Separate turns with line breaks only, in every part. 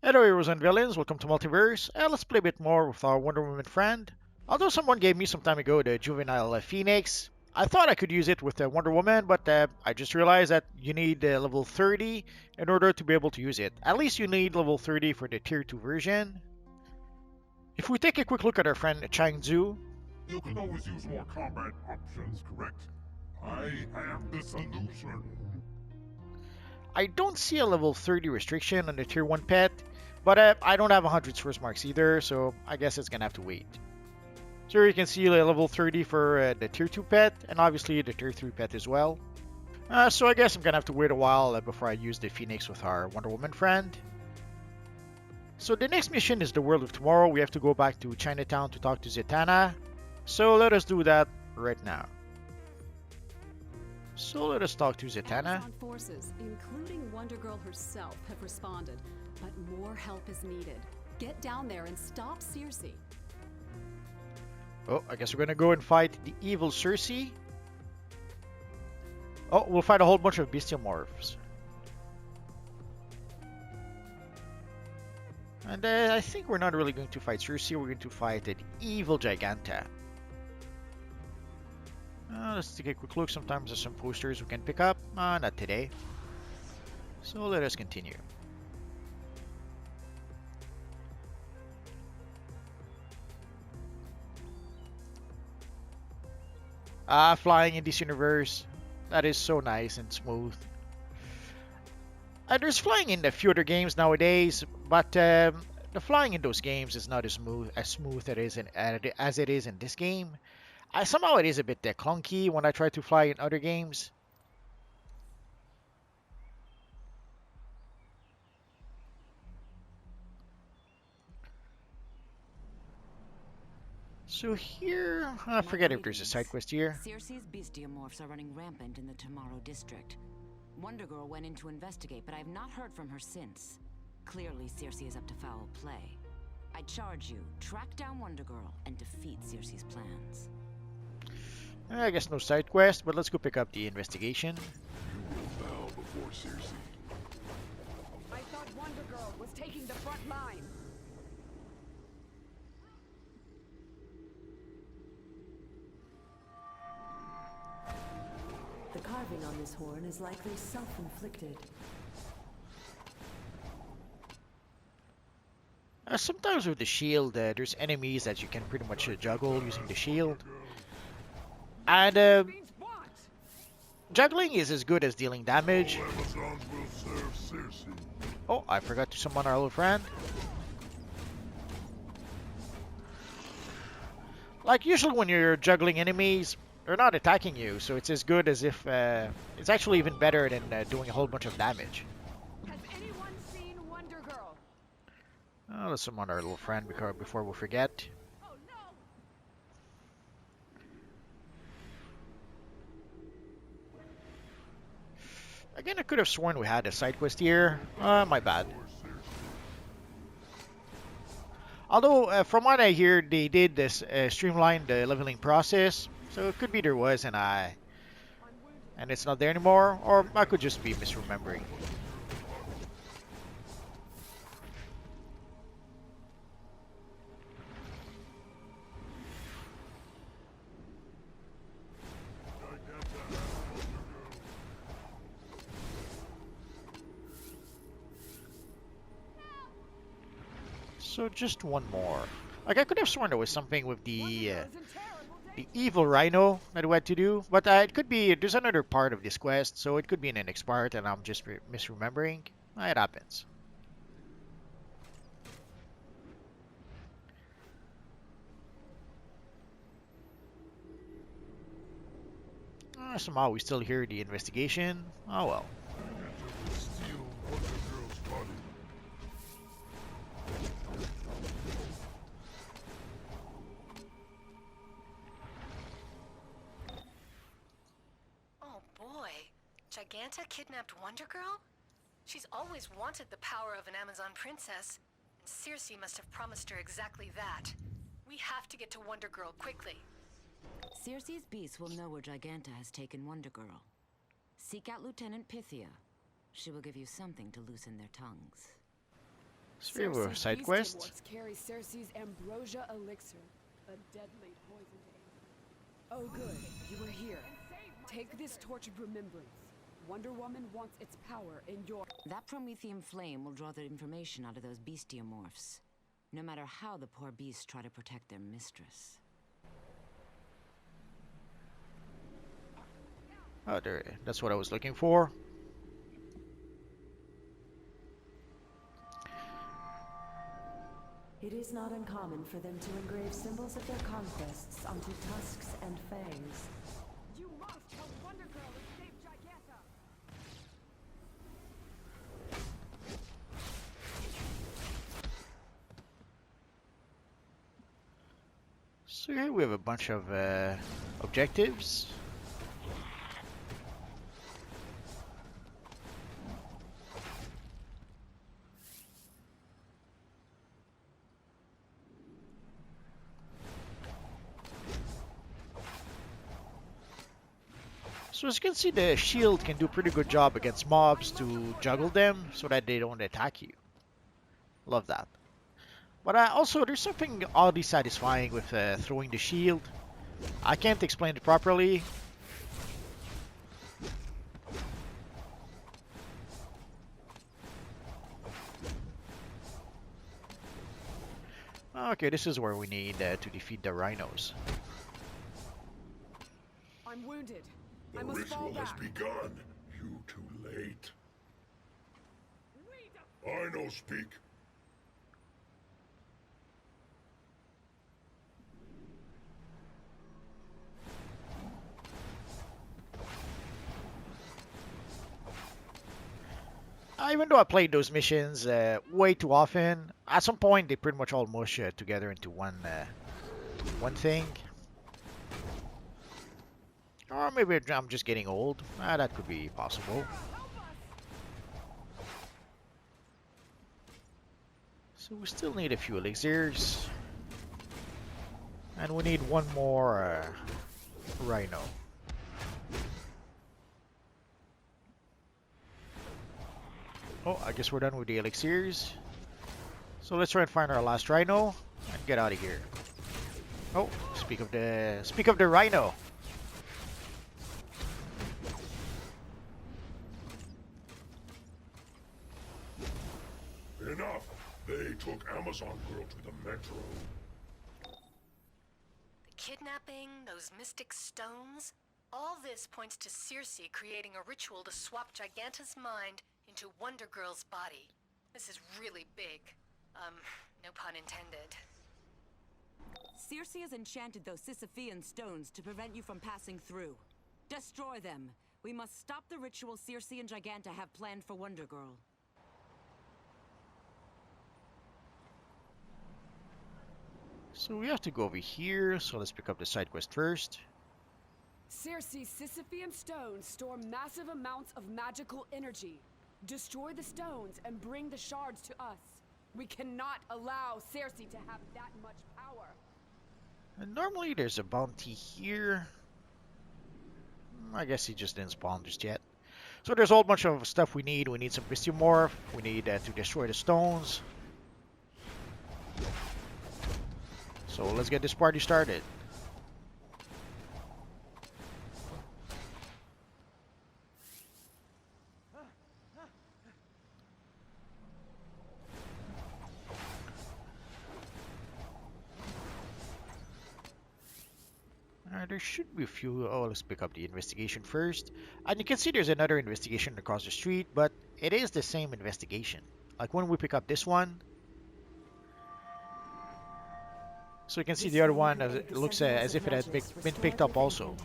Hello heroes and villains, welcome to Multiverse, and let's play a bit more with our Wonder Woman friend. Although someone gave me some time ago the Juvenile Phoenix, I thought I could use it with Wonder Woman, but I just realized that you need level 30 in order to be able to use it. At least you need level 30 for the Tier 2 version. If we take a quick look at our friend Chang Zhu,
You can always use more combat options, correct? I am the solution.
I don't see a level 30 restriction on the Tier 1 pet, but I don't have 100 source marks either, so I guess it's gonna have to wait. So here you can see level 30 for the Tier 2 pet, and obviously the Tier 3 pet as well. So I guess I'm gonna have to wait a while before I use the Phoenix with our Wonder Woman friend. So the next mission is the World of Tomorrow. We have to go back to Chinatown to talk to Zatanna. So let us do that right now. So let us talk to Zatanna.
Amazon forces, including Wonder Girl herself, have responded, but more help is needed. Get down there and stop Circe.
Oh, I guess we're gonna go and fight the evil Circe. Oh, we'll fight a whole bunch of bestiomorphs. And I think we're not really going to fight Circe, we're going to fight the evil Giganta. Let's take a quick look. Sometimes there's some posters we can pick up. Not today. So let us continue. Flying in this universe. That is so nice and smooth. There's flying in a few other games nowadays, but the flying in those games is not as smooth as it is in this game. Somehow it is a bit clunky when I try to fly in other games. So here, I forget if there's a side quest here.
Circe's bestiomorphs are running rampant in the Tomorrow district. Wonder Girl went in to investigate, but I have not heard from her since. Clearly, Circe is up to foul play. I charge you, track down Wonder Girl and defeat Circe's plans.
I guess no side quest, but let's go pick up the investigation.
You will bow before Circe.
I thought Wonder Girl was taking the front line.
The carving on this horn is likely self-inflicted.
Sometimes with the shield, there's enemies that you can pretty much juggle using the shield. And juggling is as good as dealing damage.
Amazons will serve Circe.
Oh, I forgot to summon our little friend. Like usually when you're juggling enemies, they're not attacking you, so it's as good as if it's actually even better than doing a whole bunch of damage.
Has anyone seen Wonder Girl?
Let's summon our little friend before we forget.
Oh no!
Again, I could have sworn we had a side quest here. My bad. Although, from what I hear, they did this streamline the leveling process, so it could be there was and it's not there anymore, or I could just be misremembering. So just one more. Like I could have sworn there was something with the evil rhino that we had to do, but it could be there's another part of this quest, so it could be in the next part, and I'm just misremembering. It happens. Somehow we still hear the investigation. Oh well.
Steal Wonder Girl's body.
Oh boy, Giganta kidnapped Wonder Girl? She's always wanted the power of an Amazon princess, and Circe must have promised her exactly that. We have to get to Wonder Girl quickly.
Circe's beasts will know where Giganta has taken Wonder Girl. Seek out Lieutenant Pythia. She will give you something to loosen their tongues.
So we have a
Cersei's
side
beastie
quest.
morphs carry Cersei's ambrosia elixir, a deadly poison. Oh good, you are here. Take this torch of remembrance. Wonder Woman wants its power in your...
That promethium flame will draw the information out of those bestiomorphs. No matter how the poor beasts try to protect their mistress.
Oh, there. That's what I was looking for.
It is not uncommon for them to engrave symbols of their conquests onto tusks and fangs.
You must help Wonder Girl escape Giganta!
So here we have a bunch of objectives. So as you can see, the shield can do a pretty good job against mobs to juggle them so that they don't attack you. Love that. But also, there's something oddly satisfying with throwing the shield. I can't explain it properly. Okay, this is where we need to defeat the rhinos.
I'm wounded.
The
I must fall
ritual has
back.
begun. You too late. I no speak.
Even though I played those missions way too often, at some point they pretty much all mush together into one thing. Or maybe I'm just getting old. That could be possible. So we still need a few elixirs. And we need one more rhino. Oh, I guess we're done with the elixirs. So let's try and find our last rhino and get out of here. Oh, speak of the rhino.
Enough! They took Amazon Girl to the metro.
The kidnapping, those mystic stones, all this points to Circe creating a ritual to swap Giganta's mind into Wonder Girl's body. This is really big. No pun intended.
Circe has enchanted those Sisyphean stones to prevent you from passing through. Destroy them. We must stop the ritual Circe and Giganta have planned for Wonder Girl.
So we have to go over here. So let's pick up the side quest first.
Circe's Sisyphean stones store massive amounts of magical energy. Destroy the stones and bring the shards to us. We cannot allow Circe to have that much power.
And normally there's a bounty here. I guess he just didn't spawn just yet. So there's a whole bunch of stuff we need. We need some Bestiomorph. We need to destroy the stones. So let's get this party started. There should be a few. Oh, let's pick up the investigation first. And you can see there's another investigation across the street, but it is the same investigation. Like when we pick up this one. So you can see the other one, it looks as if it had been picked up also.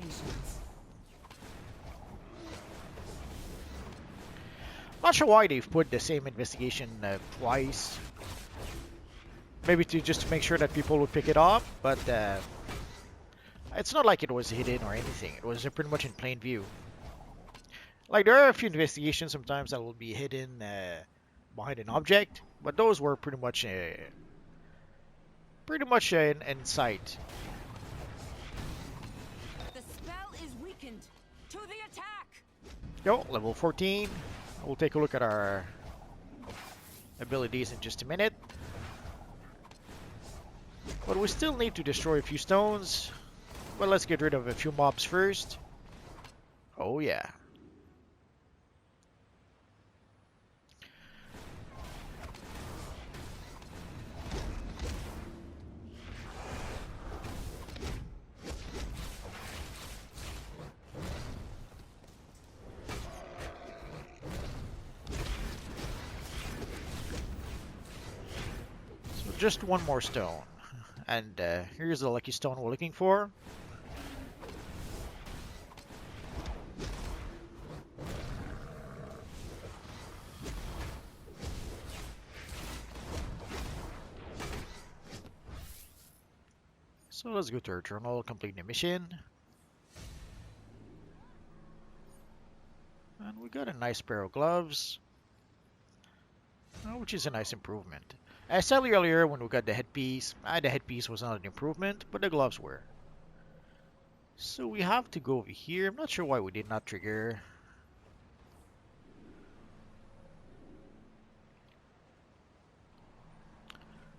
Not sure why they've put the same investigation twice. Maybe just to make sure that people would pick it up, but it's not like it was hidden or anything. It was pretty much in plain view. Like there are a few investigations sometimes that will be hidden behind an object, but those were pretty much in sight.
The spell is weakened. To the attack!
Yo, level 14. We'll take a look at our abilities in just a minute. But we still need to destroy a few stones. Well, let's get rid of a few mobs first. Oh yeah. So just one more stone. And here's the lucky stone we're looking for. So let's go to our journal, complete the mission. And we got a nice pair of gloves, which is a nice improvement. As I said earlier, when we got the headpiece was not an improvement, but the gloves were. So we have to go over here. I'm not sure why we did not trigger.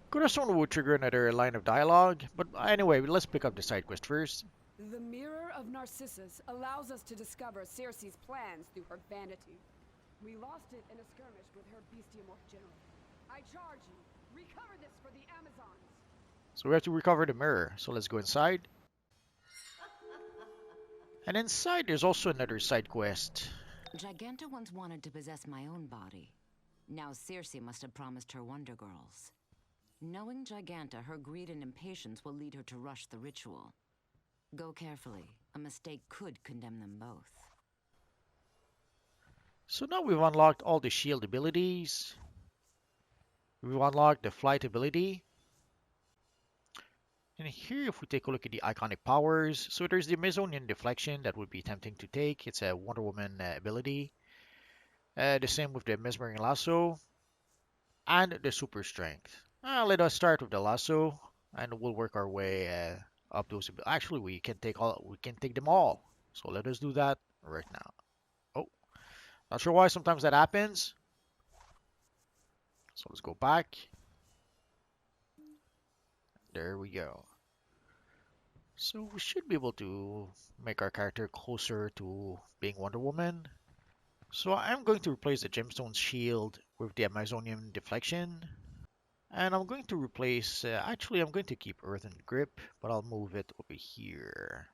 Could have sworn we would trigger another line of dialogue, but anyway, let's pick up the side quest first.
The Mirror of Narcissus allows us to discover Circe's plans through her vanity. We lost it in a skirmish with her bestiamorph general. I charge you, recover this for the Amazons.
So we have to recover the mirror, so let's go inside. And inside there's also another side quest.
Giganta once wanted to possess my own body. Now Circe must have promised her Wonder Girls. Knowing Giganta, her greed and impatience will lead her to rush the ritual. Go carefully. A mistake could condemn them both.
So now we've unlocked all the shield abilities. We've unlocked the flight ability. And here, if we take a look at the iconic powers, so there's the Amazonian deflection that would be tempting to take. It's a Wonder Woman ability. The same with the mesmering lasso and the super strength. Let us start with the lasso, and we'll work our way up those. Actually, we can take them all. So let us do that right now. Oh, not sure why sometimes that happens. So let's go back. There we go. So we should be able to make our character closer to being Wonder Woman. So I'm going to replace the gemstone shield with the Amazonian deflection. And I'm going to replace, actually I'm going to keep Earthen Grip, but I'll move it over here.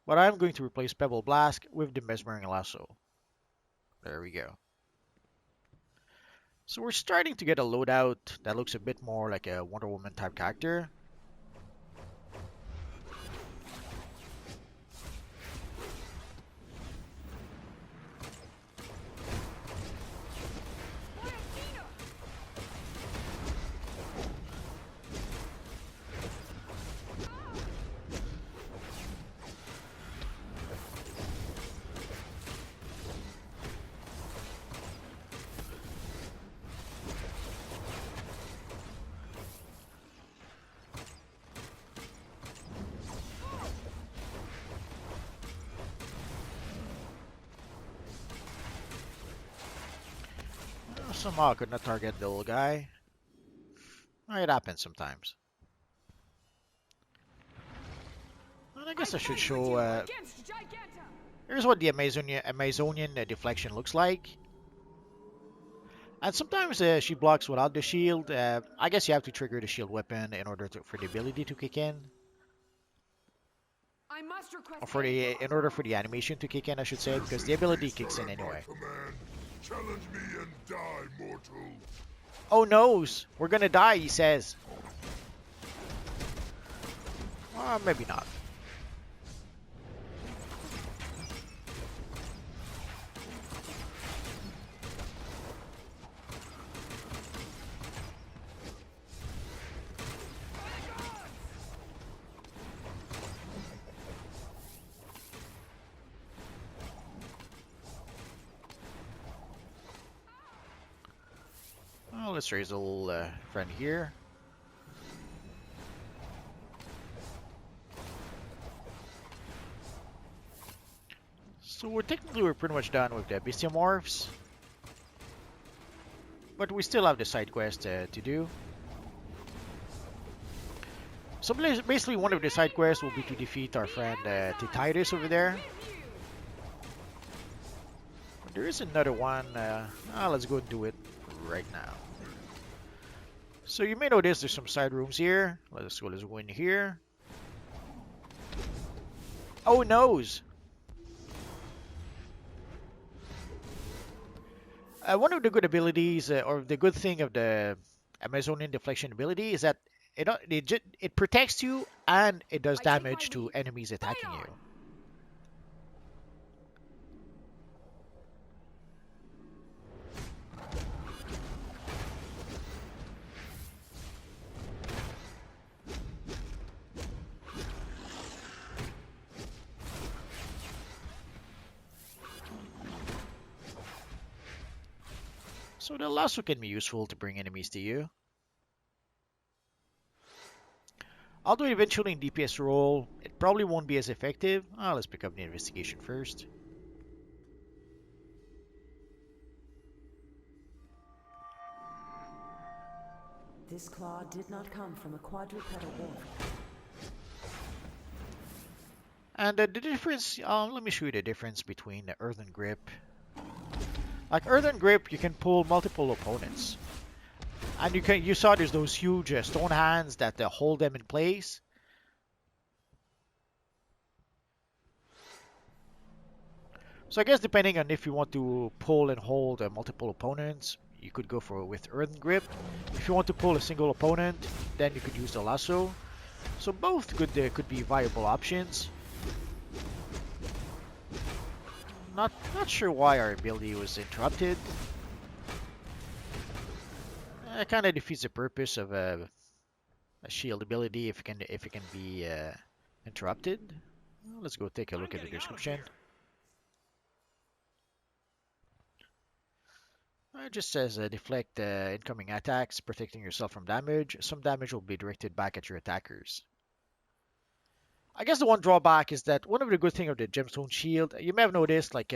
But I'm going to replace Pebble Blast with the Mesmering Lasso. There we go. So we're starting to get a loadout that looks a bit more like a Wonder Woman type character. Somehow I could not target the little guy. It happens sometimes. And I guess I should show. Here's what the Amazonian deflection looks like. And sometimes she blocks without the shield. I guess you have to trigger the shield weapon in order for the ability to kick in.
I must request
In order for the animation to kick in, I should say, because the ability kicks in anyway.
Challenge me and die, mortal.
Oh noes, we're gonna die, he says. Maybe not. Let's raise a little friend here. So we're pretty much done with the bestiamorphs. But we still have the side quest to do. So basically, one of the side quests will be to defeat our friend Titus over there. But there is another one. Let's go and do it right now. So you may notice there's some side rooms here. Let's go in here. Oh, nose! One of the good abilities, or the good thing of the Amazonian deflection ability, is that it protects you and it does damage to enemies attacking you. So the lasso can be useful to bring enemies to you. Although eventually in DPS role, it probably won't be as effective. Let's pick up the investigation first.
This claw did not come from a quadrupedal wolf.
And the difference, let me show you the difference between the Earthen Grip. Like Earthen Grip, you can pull multiple opponents. And you saw there's those huge stone hands that hold them in place. So I guess depending on if you want to pull and hold multiple opponents, you could go with Earthen Grip. If you want to pull a single opponent, then you could use the lasso. So both could be viable options. Not sure why our ability was interrupted. It kind of defeats the purpose of a shield ability if it can be interrupted. Well, let's go take a look at the description. It just says deflect incoming attacks, protecting yourself from damage. Some damage will be directed back at your attackers. I guess the one drawback is that one of the good things of the gemstone shield, you may have noticed like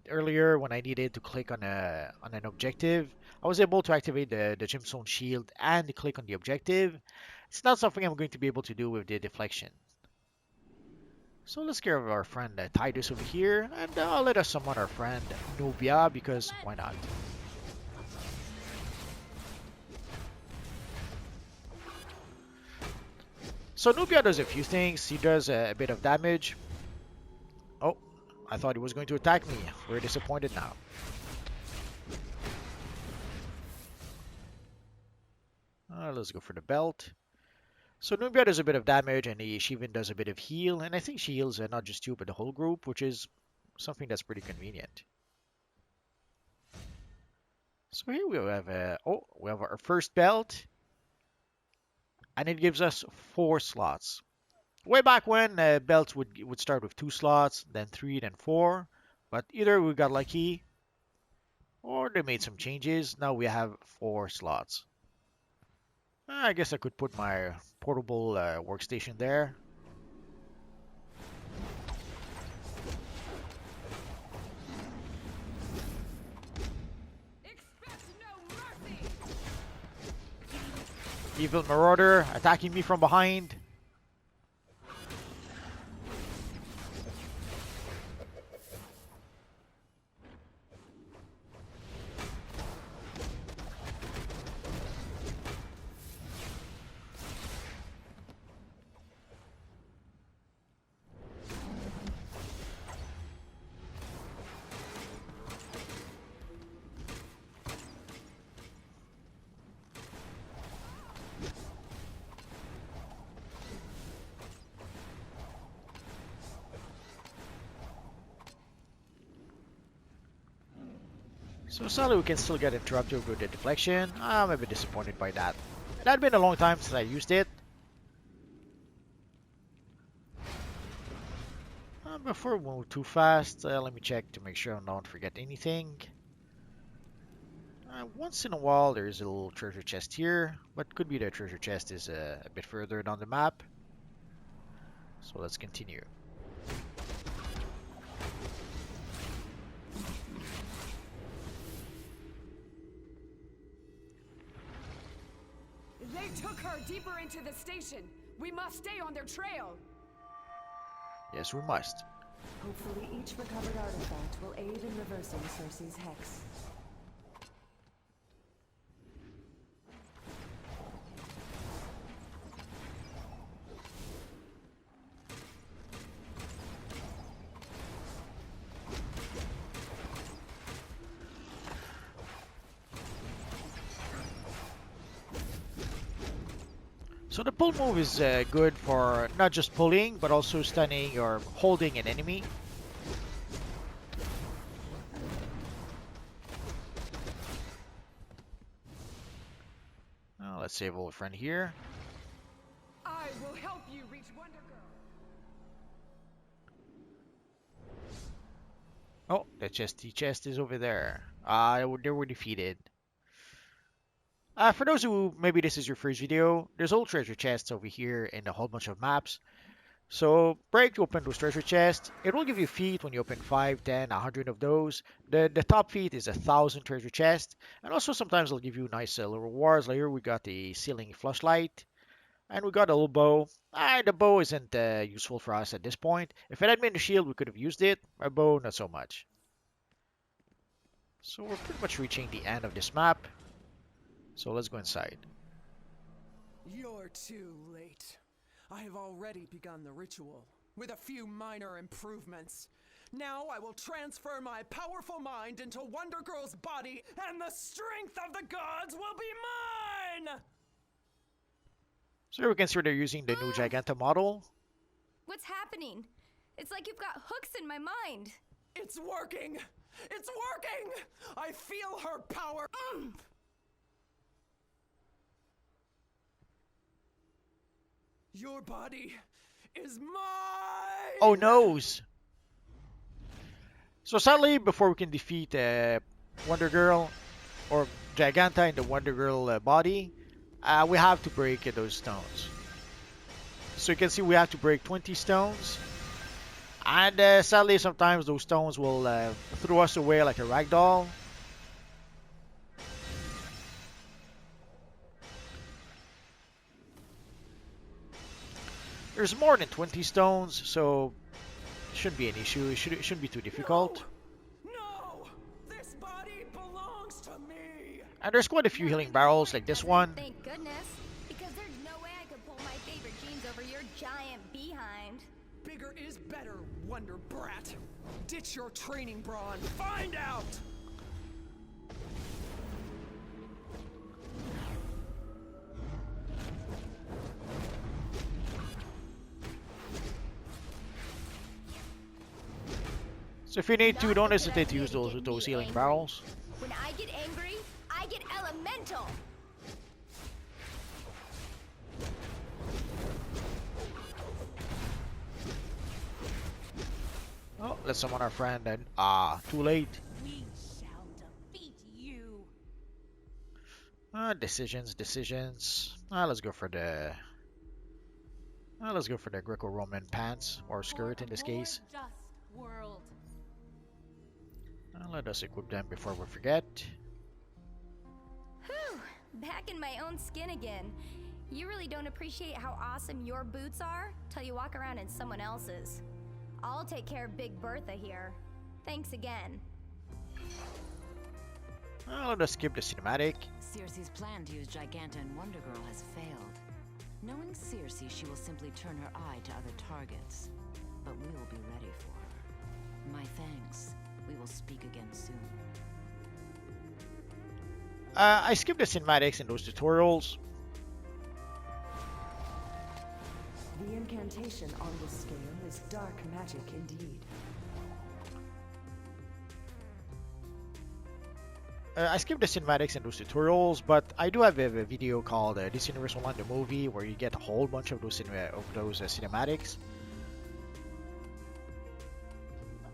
earlier when I needed to click on an objective, I was able to activate the gemstone shield and click on the objective. It's not something I'm going to be able to do with the deflection. So let's get our friend Titus over here, and let us summon our friend Nubia, because why not? So Nubia does a few things. He does a bit of damage. Oh, I thought he was going to attack me. We're disappointed now. Let's go for the belt. So Nubia does a bit of damage, and she even does a bit of heal. And I think she heals not just you, but the whole group, which is something that's pretty convenient. So here we have we have our first belt. And it gives us 4 slots. Way back when, belts would start with 2 slots, then 3, then 4. But either we got lucky, or they made some changes. Now we have 4 slots. I guess I could put my portable workstation there. Evil Marauder attacking me from behind. So sadly we can still get interrupted with the deflection. I'm a bit disappointed by that. It had been a long time since I used it. Before we move too fast, let me check to make sure I don't forget anything. Once in a while there's a little treasure chest here, but could be the treasure chest is a bit further down the map. So let's continue.
They took her deeper into the station. We must stay on their trail.
Yes, we must.
Hopefully each recovered artifact will aid in reversing Cersei's hex.
So the pull move is good for not just pulling, but also stunning or holding an enemy. Let's save old friend here.
I will help you reach Wonder Girl.
Oh, the chest is over there. They were defeated. For those who maybe this is your first video, there's old treasure chests over here in a whole bunch of maps. So break to open those treasure chests. It will give you feat when you open 5, 10, 100 of those. The top feat is 1,000 treasure chests. And also sometimes it'll give you nice little rewards. Like here we got the ceiling flashlight. And we got a little bow. The bow isn't useful for us at this point. If it had been the shield, we could have used it. A bow, not so much. So we're pretty much reaching the end of this map. So let's go inside.
You're too late. I have already begun the ritual, with a few minor improvements. Now I will transfer my powerful mind into Wonder Girl's body, and the strength of the gods will be mine!
So here we can see they're using the new Giganta model.
What's happening? It's like you've got hooks in my mind.
It's working! It's working! I feel her power! Your body is mine!
Oh, noes! So sadly, before we can defeat Wonder Girl or Giganta in the Wonder Girl body, we have to break those stones. So you can see we have to break 20 stones. And sadly, sometimes those stones will throw us away like a ragdoll. There's more than 20 stones, so it shouldn't be an issue. It shouldn't be too difficult.
No! This body belongs to me!
And there's quite a few healing barrels like this one.
Thank goodness, because there's no way I could pull my favorite jeans over your giant behind.
Bigger is better, Wonder Brat. Ditch your training bra and find out!
So if you need to, don't hesitate to use those healing barrels.
When I get angry, I get elemental.
Oh, let's summon our friend and too late.
We shall defeat you.
Decisions. Let's go for the Greco-Roman pants or skirt in this case.
Just world.
Let us equip them before we forget.
Whew, back in my own skin again. You really don't appreciate how awesome your boots are till you walk around in someone else's. I'll take care of Big Bertha here. Thanks again.
Let us skip the cinematic.
Circe's plan to use Giganta and Wonder Girl has failed. Knowing Circe, she will simply turn her eye to other targets. But we will be ready for her. My thanks. We will speak again soon.
I skipped the cinematics in those tutorials.
The incantation on this scale is dark magic indeed.
I skipped the cinematics in those tutorials, but I do have a video called This Universe Online the Movie where you get a whole bunch of those cinematics.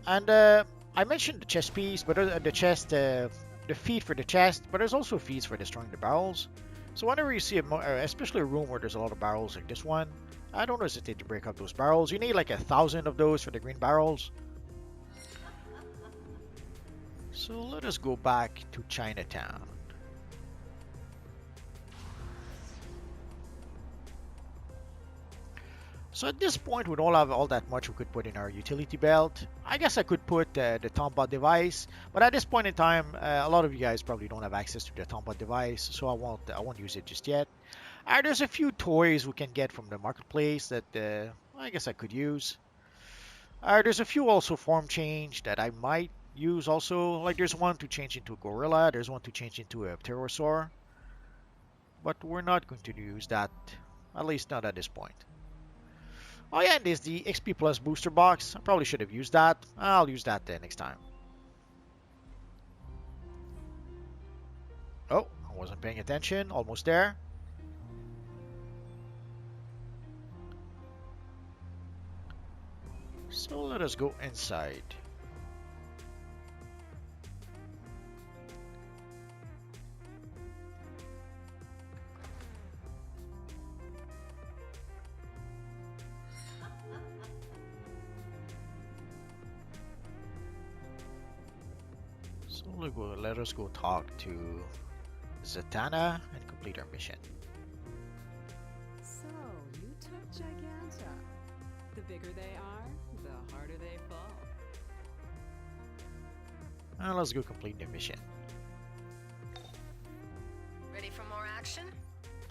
And I mentioned the chest piece, but the feat for the chest, but there's also feats for destroying the barrels. So whenever you see especially a room where there's a lot of barrels like this one, I don't hesitate to break up those barrels. You need like 1,000 of those for the green barrels. So let us go back to Chinatown. So at this point, we don't have all that much we could put in our utility belt. I guess I could put the Tombot device, but at this point in time, a lot of you guys probably don't have access to the Tombot device, so I won't use it just yet. There's a few toys we can get from the marketplace that I guess I could use. There's a few also form change that I might use also. Like there's one to change into a gorilla, there's one to change into a pterosaur, but we're not going to use that, at least not at this point. Oh yeah, and there's the XP Plus booster box. I probably should have used that. I'll use that next time. Oh, I wasn't paying attention. Almost there. So let us go inside. So let us go talk to Zatanna and complete our mission.
So, you took Giganta. The bigger they are, the harder they fall.
Now let's go complete the mission.
Ready for more action?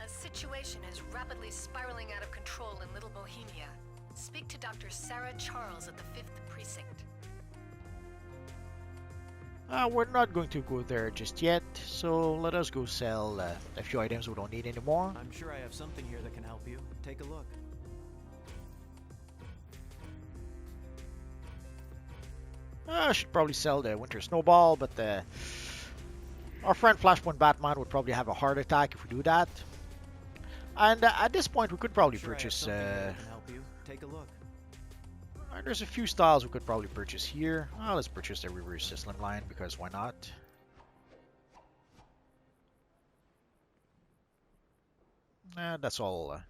A situation is rapidly spiraling out of control in Little Bohemia. Speak to Dr. Sarah Charles at the 5th Precinct.
We're not going to go there just yet, so let us go sell a few items we don't need anymore.
I'm sure I have something here that can help you. Take a look.
I should probably sell the Winter Snowball, but our friend Flashpoint Batman would probably have a heart attack if we do that. And at this point, we could probably purchase.
Take a look.
There's a few styles we could probably purchase here. Let's purchase the reverse slimline because why not? That's all.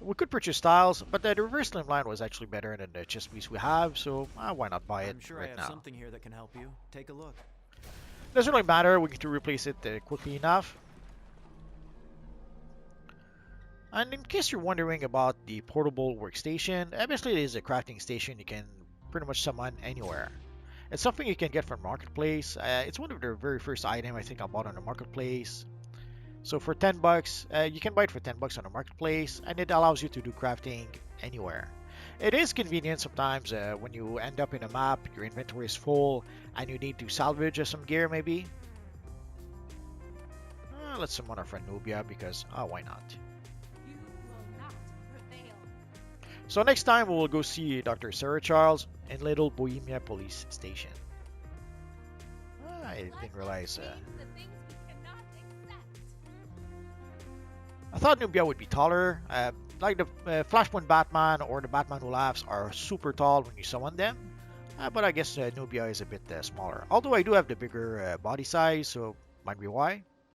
We could purchase styles, but the reverse slimline was actually better than the chest piece we have, so why not buy it
I'm sure
right
I have
now?
something here that can help you. Take a look.
Doesn't really matter. We can replace it quickly enough. And in case you're wondering about the portable workstation, basically it is a crafting station you can pretty much summon anywhere. It's something you can get from Marketplace. It's one of the very first item I think I bought on the Marketplace. So for 10 bucks, you can buy it for 10 bucks on the Marketplace, and it allows you to do crafting anywhere. It is convenient sometimes when you end up in a map, your inventory is full, and you need to salvage some gear maybe. Let's summon our friend Nubia because, why not? So next time we will go see Dr. Sarah Charles in Little Bohemia Police Station. I didn't realize. I thought Nubia would be taller. Like the Flashpoint Batman or the Batman Who Laughs are super tall when you summon them. But I guess Nubia is a bit smaller. Although I do have the bigger body size, so might be why.